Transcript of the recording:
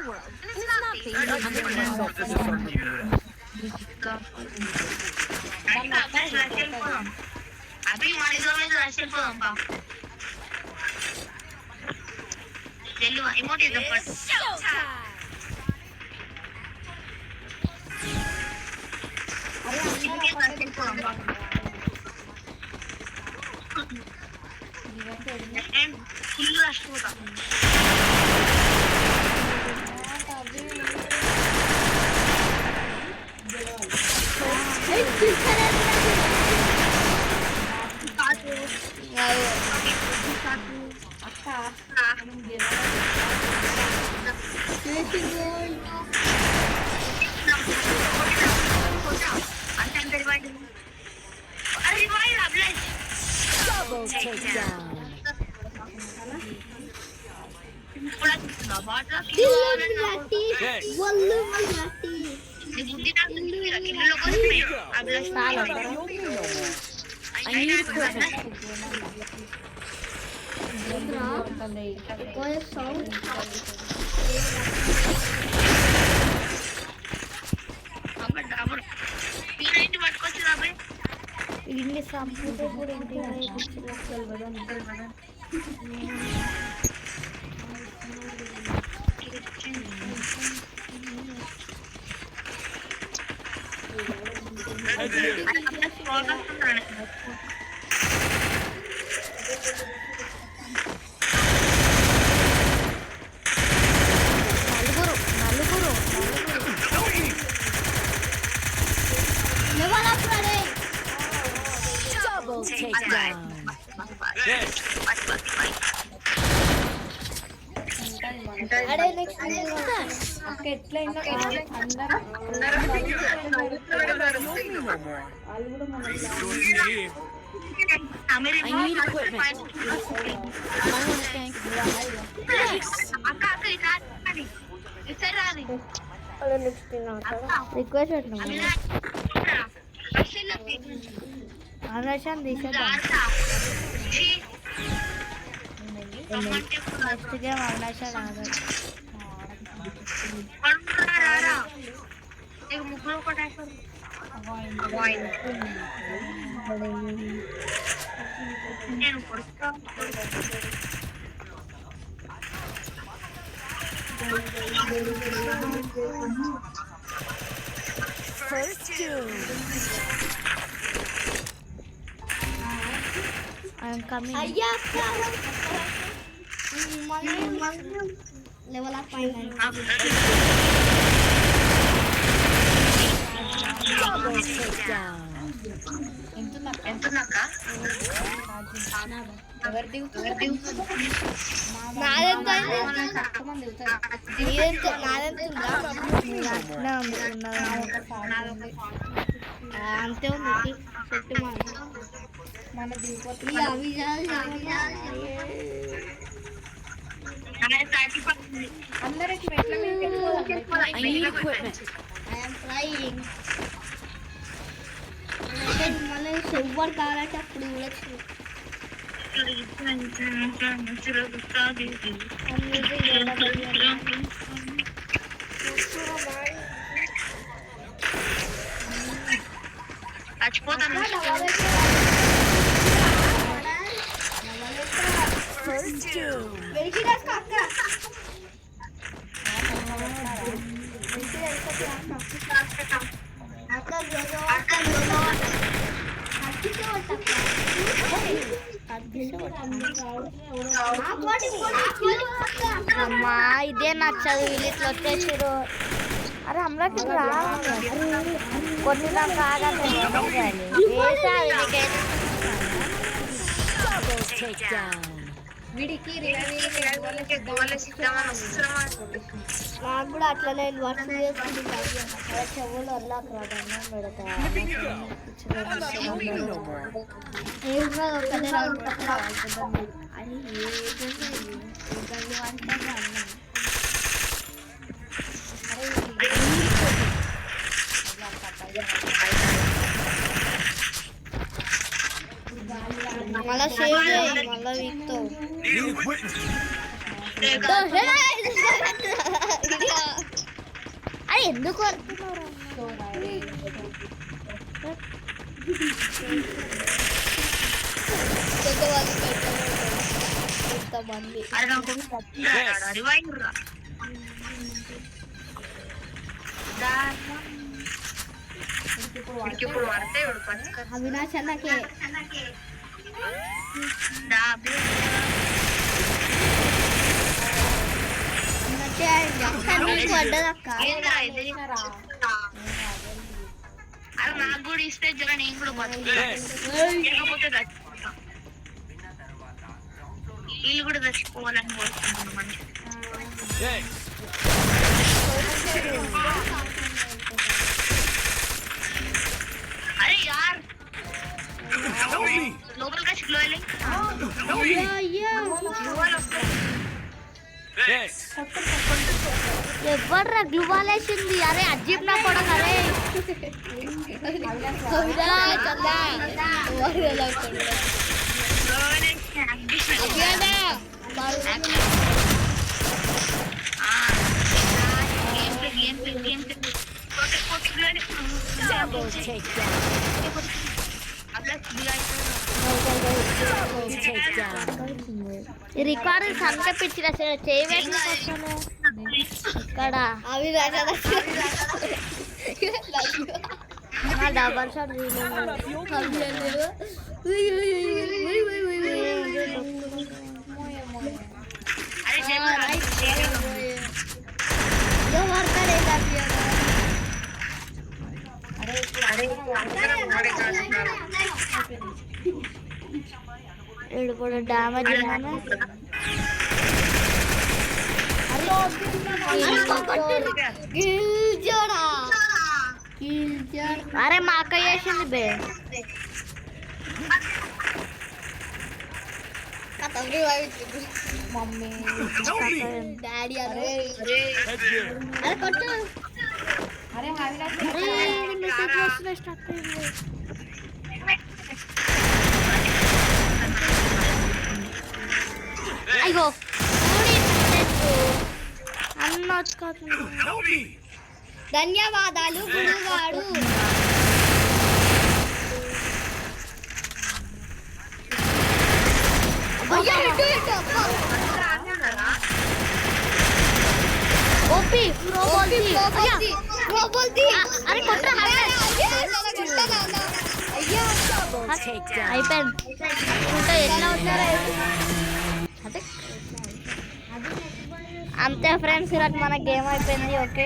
world, and it's not being Abi ಮಾಡಿದೋಮೇಲೆ ಅಷ್ಟೇ ಪಾ ಚೆಲ್ಲುವ ಇಮೋಟ್ ಇದೆ ಪಟ್ ಅರೆ ಅಷ್ಟೇ ಅಷ್ಟೇ ಪಾ ನೀವೆಂತ ಫುಲ್ ಅಷ್ಟು ಹೋದ double takedown. I need equipment. ಇಲ್ಲಿ ಸಂಪೂರ್ಣ ಕೂಡ Double takedown. అడే నెక్స్ట్ అక్క ఎట్లా అయినా I need equipment. రిక్వెస్ట్ ఆదర్శం తీసేద్దాం నెక్స్ట్ గేమ్ అవనాశాలు ఆదర్శం First doom. I'm coming. Level up final. Double takedown. అంతే ఉంది చెట్టు మన దిగిపోతుంది అవి అందరికి I need equipment. I'm trying మన ఎవరు కావాలంటే అప్పుడు చూడొచ్చు First doom. అమ్మా ఇదే నచ్చదు వీళ్ళు ఇట్లా వచ్చేసారు అరే అమ్మకి కొన్ని నాకు Double takedown. నాకు కూడా అట్లనే వర్క్ చేసుకుంటే చెవులు అల్లాక రాదన్నా పెడతా ఒకటే రౌండ్ అని మళ్ళా సేవ్ చేయి మళ్ళా వీక్తో ఎందుకు వస్తున్నారా కొంతమంది అరే నాకు రివైవ్ రా ఇప్పుడు పడితే అవినాష్ అన్నకే పడ్డదక్క అరే నాకు కూడా ఇస్తే జర నేను కూడా బతుకుతాను లేకపోతే చచ్చిపోతా వీళ్ళు కూడా చచ్చిపోవాలని కోరుకుంటున్నాను మంచి अरे यार ग्लोबल का ग्लो ले ఎవర్రా గ్లూవాల్ వేసింది అరే అజీబ్ నా కొడక అరే Double takedown. Double takedown. Record సంత పిచ్చిన చేయవేసిన ఇక్కడ అవి డబల్ షాట్ ఇప్పుడు డ్యామేజ్ అరే మా అక్క చేసింది బే మమ్మీ డాడీ అరే కొట్టు అరే మెసేజ్ వస్తున్నా స్టార్ట్ అయింది అయ్యో అన్న ధన్యవాదాలు గురువాడు ఓపీ అరే కొట్టరా అయిపోయింది ఇంకా ఎట్లా అవుతారా అంతే ఫ్రెండ్స్ ఈరోజు మన గేమ్ అయిపోయింది ఓకే